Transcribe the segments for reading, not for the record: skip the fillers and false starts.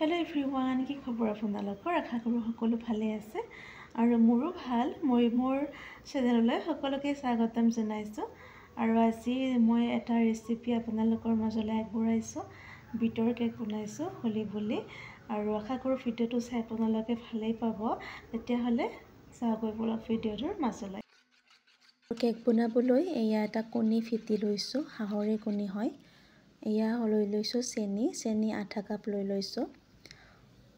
Hello everyone, কি খবৰ আপোনালোকৰ? আশা কৰোঁ সকলো ভালে আছে আৰু মোৰো ভাল। মই মোৰ চেনেললৈ সকলোকে স্বাগতম জনাইছোঁ আৰু আজি মই এটা ৰেচিপি আপোনালোকৰ মাজলৈ আগবঢ়াইছোঁ। বিটৰ কেক বনাইছোঁ হোলী বুলি আৰু আশা কৰোঁ ভিডিঅ'টো চাই আপোনালোকে ভালেই পাব। তেতিয়াহ'লে চাওঁগৈ বলক ভিডিঅ'টোৰ মাজলৈ। কেক বনাবলৈ এয়া এটা কণী ফেটি লৈছোঁ, হাঁহৰে কণী হয়। এয়া লৈ লৈছোঁ চেনি আধা কাপ লৈ লৈছোঁ।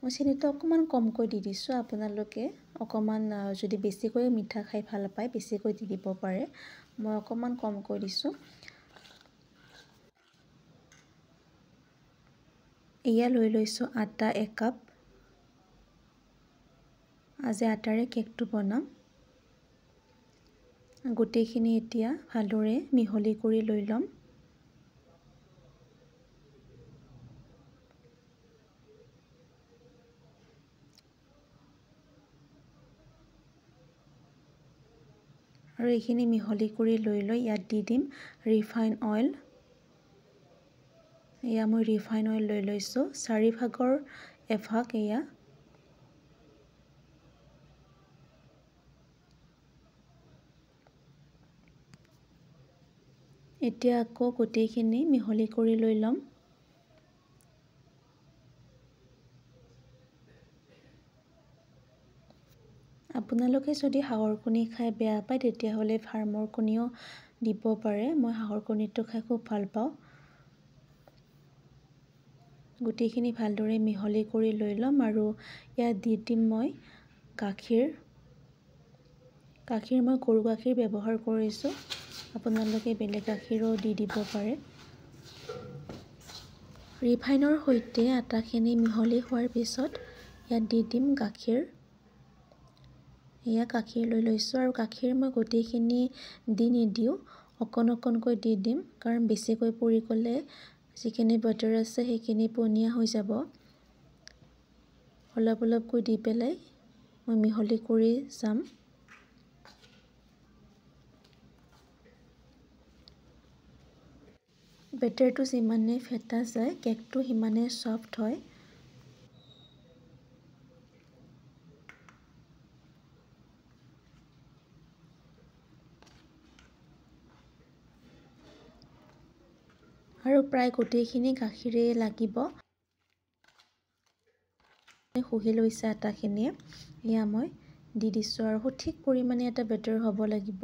মই চেনিটো অকণমান কমকৈ দি দিছোঁ। আপোনালোকে অকণমান যদি বেছিকৈ মিঠা খাই ভাল পায় বেছিকৈ দি দিব পাৰে। মই অকণমান কমকৈ দিছোঁ। এয়া লৈ লৈছোঁ আটা 1 কাপ। আজি আটাৰে কেকটো বনাম। গোটেইখিনি এতিয়া ভালদৰে মিহলি কৰি লৈ ল'ম। আৰু এইখিনি মিহলি কৰি লৈ ইয়াত দি দিম ৰিফাইন অইল। এয়া মই ৰিফাইন অইল লৈ লৈছোঁ 4 ভাগৰ এভাগ এয়া। এতিয়া আকৌ গোটেইখিনি মিহলি কৰি লৈ ল'ম। আপোনালোকে যদি হাঁহৰ কণী খাই বেয়া পায় তেতিয়াহ'লে ফাৰ্মৰ কণীও দিব পাৰে। মই হাঁহৰ কণীটো খাই খুব ভাল পাওঁ। গোটেইখিনি ভালদৰে মিহলি কৰি লৈ ল'ম আৰু ইয়াত দি দিম মই গাখীৰ মই গৰু গাখীৰ ব্যৱহাৰ কৰিছোঁ। আপোনালোকে বেলেগ গাখীৰো দি দিব পাৰে। ৰিফাইনৰ সৈতে আটাখিনি মিহলি হোৱাৰ পিছত ইয়াত দি দিম গাখীৰ। এয়া গাখীৰ লৈ লৈছোঁ আৰু গাখীৰ মই গোটেইখিনি দি নিদিওঁ, অকণকৈ দি দিম কাৰণ বেছিকৈ পৰি গ'লে যিখিনি বাটাৰ আছে সেইখিনি পনীয়া হৈ যাব। অলপকৈ দি পেলাই মই মিহলি কৰি যাম। বেটাৰটো যিমানে ফেটা যায় কেকটো সিমানে ছফ্ট হয়। আৰু প্ৰায় গোটেইখিনি গাখীৰে লাগিব। শুহি লৈছে আটাখিনিয়ে এয়া মই দি দিছোঁ আৰু সঠিক পৰিমাণে এটা বেটাৰ হ'ব লাগিব।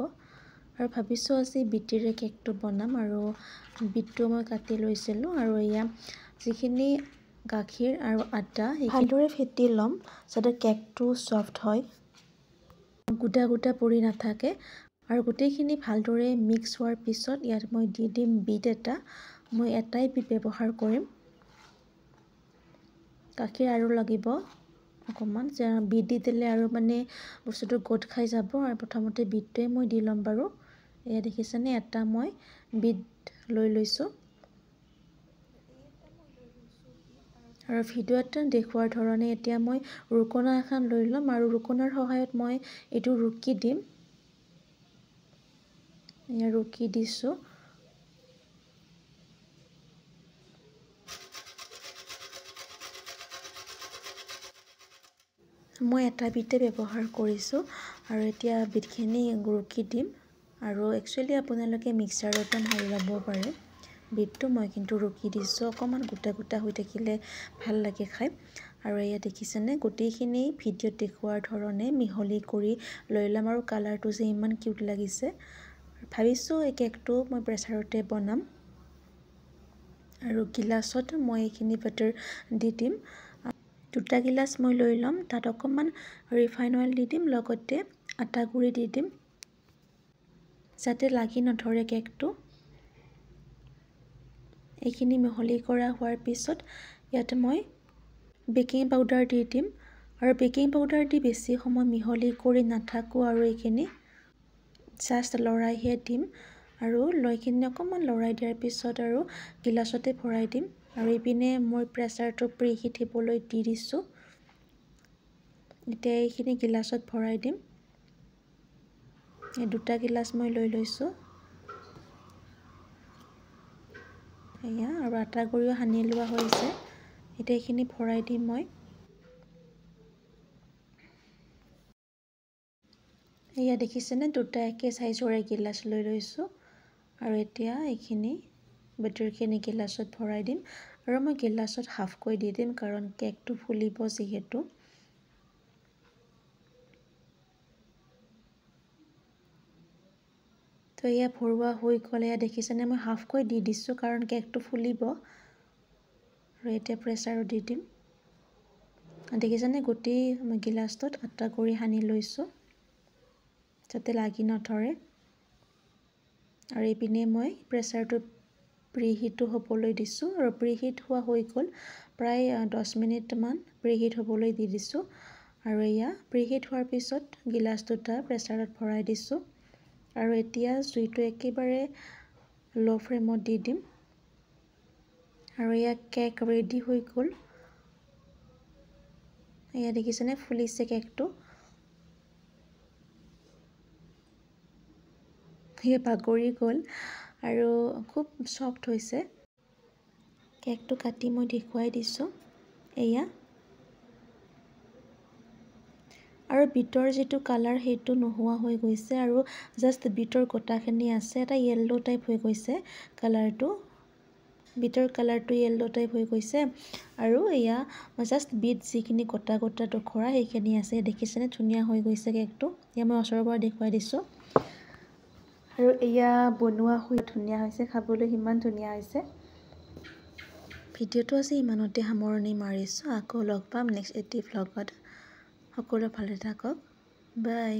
আৰু ভাবিছোঁ আজি বিটেৰে কেকটো বনাম আৰু বিটটো মই কাটি লৈছিলোঁ আৰু এয়া যিখিনি গাখীৰ আৰু আটা ভালদৰে ফেটি ল'ম যাতে কেকটো ছফ্ট হয়, গোটা পৰি নাথাকে। আৰু গোটেইখিনি ভালদৰে মিক্স হোৱাৰ পিছত ইয়াত মই দি দিম বিট এটা। মই এটাই বিট ব্যৱহাৰ কৰিম। গাখীৰ আৰু লাগিব অকণমান, বিট দি দিলে আৰু মানে বস্তুটো গোট খাই যাব। আৰু প্ৰথমতে বিটটোৱে মই দি ল'ম বাৰু। এয়া দেখিছেনে এটা মই বিট লৈ লৈছোঁ। আৰু ভিডিঅ'ত দেখুৱাৰ ধৰণে এতিয়া মই ৰুকনা এখন লৈ ল'ম আৰু ৰুকনাৰ সহায়ত মই এইটো ৰুকি দিম। এয়া ৰুকি দিছোঁ। মই এটা বিটে ব্যৱহাৰ কৰিছোঁ আৰু এতিয়া বিটখিনি ৰুকি দিম। আৰু একচুৱেলি আপোনালোকে মিক্সাৰতো মাৰি ল'ব পাৰে বিটটো, মই কিন্তু ৰুকি দিছোঁ। অকণমান গোটা হৈ থাকিলে ভাল লাগে খাই। আৰু এয়া দেখিছেনে গোটেইখিনি ভিডিঅ'ত দেখুৱাৰ ধৰণে মিহলি কৰি লৈ ল'ম আৰু কালাৰটো যে ইমান কিউট লাগিছে। ভাবিছোঁ এই কেকটো মই প্ৰেছাৰতে বনাম আৰু গিলাচত মই এইখিনি বাটাৰ দি দিম। 2টা গিলাচ মই লৈ ল'ম, তাত অকণমান ৰিফাইন অইল দি দিম, লগতে আটা গুৰি দি দিম যাতে লাগি নধৰে কেকটো। এইখিনি মিহলি কৰা হোৱাৰ পিছত ইয়াত মই বেকিং পাউডাৰ দি দিম আৰু বেকিং পাউডাৰ দি বেছি সময় মিহলি কৰি নাথাকোঁ আৰু এইখিনি জাষ্ট লৰাইহে দিম। আৰু লৈ কিনে অকণমান লৰাই দিয়াৰ পিছত আৰু গিলাচতে ভৰাই দিম। আৰু এইপিনে মই প্ৰেছাৰটো প্ৰিহিট হ'বলৈ দি দিছোঁ। এতিয়া এইখিনি গিলাচত ভৰাই দিম। এই 2টা গিলাচ মই লৈ লৈছোঁ। এয়া আৰু আটা গুৰিও সানি লোৱা হৈছে। এতিয়া এইখিনি ভৰাই দিম মই। এয়া দেখিছেনে দুটা একে চাইজৰে গিলাচ লৈ লৈছোঁ আৰু এতিয়া এইখিনি বেটাৰখিনি গিলাচত ভৰাই দিম আৰু মই গিলাচত হাফকৈ দি দিম কাৰণ কেকটো ফুলিব যিহেতু। তো এয়া ভৰোৱা হৈ গ'লে এয়া দেখিছেনে মই হাফকৈ দি দিছোঁ কাৰণ কেকটো ফুলিব আৰু এতিয়া প্ৰেছাৰো দি দিম। দেখিছেনে গোটেই গিলাচটোত আটা কৰি সানি লৈছোঁ যাতে লাগি নধৰে আৰু এইপিনে মই প্ৰেছাৰটো প্ৰিহিটো হ'বলৈ দিছোঁ আৰু প্ৰিহিট হোৱা হৈ গ'ল প্ৰায় 10 মিনিটমান প্ৰিহিট হ'বলৈ দি দিছোঁ আৰু এয়া প্ৰিহিট হোৱাৰ পিছত গিলাচ দুটা প্ৰেছাৰত ভৰাই দিছোঁ আৰু এতিয়া জুইটো একেবাৰে ল' ফ্লেমত দি দিম আৰু এয়া কেক ৰেডি হৈ গ'ল। এয়া দেখিছেনে ফুলিছে কেকটো। এয়া বাগৰি গ'ল আৰু খুব ছফ্ট হৈছে। কেকটো কাটি মই দেখুৱাই দিছোঁ এয়া আৰু বিটৰ যিটো কালাৰ সেইটো নোহোৱা হৈ গৈছে আৰু জাষ্ট বিটৰ গোটাখিনি আছে। এটা য়েল্লো টাইপ হৈ গৈছে কালাৰটো, বিটৰ কালাৰটো য়েল্লো টাইপ হৈ গৈছে আৰু এয়া জাষ্ট বিট যিখিনি গোটা গোটা টুকুৰা সেইখিনি আছে। দেখিছেনে ধুনীয়া হৈ গৈছে কেকটো। এয়া মই ওচৰৰ পৰা দেখুৱাই দিছোঁ আৰু এয়া বনোৱা হৈ ধুনীয়া হৈছে, খাবলৈ সিমান ধুনীয়া হৈছে। ভিডিঅ'টো আজি ইমানতে সামৰণি মাৰিছোঁ। আকৌ লগ পাম নেক্সট এটি ভ্লগত। সকলো ভালে থাকক, বাই।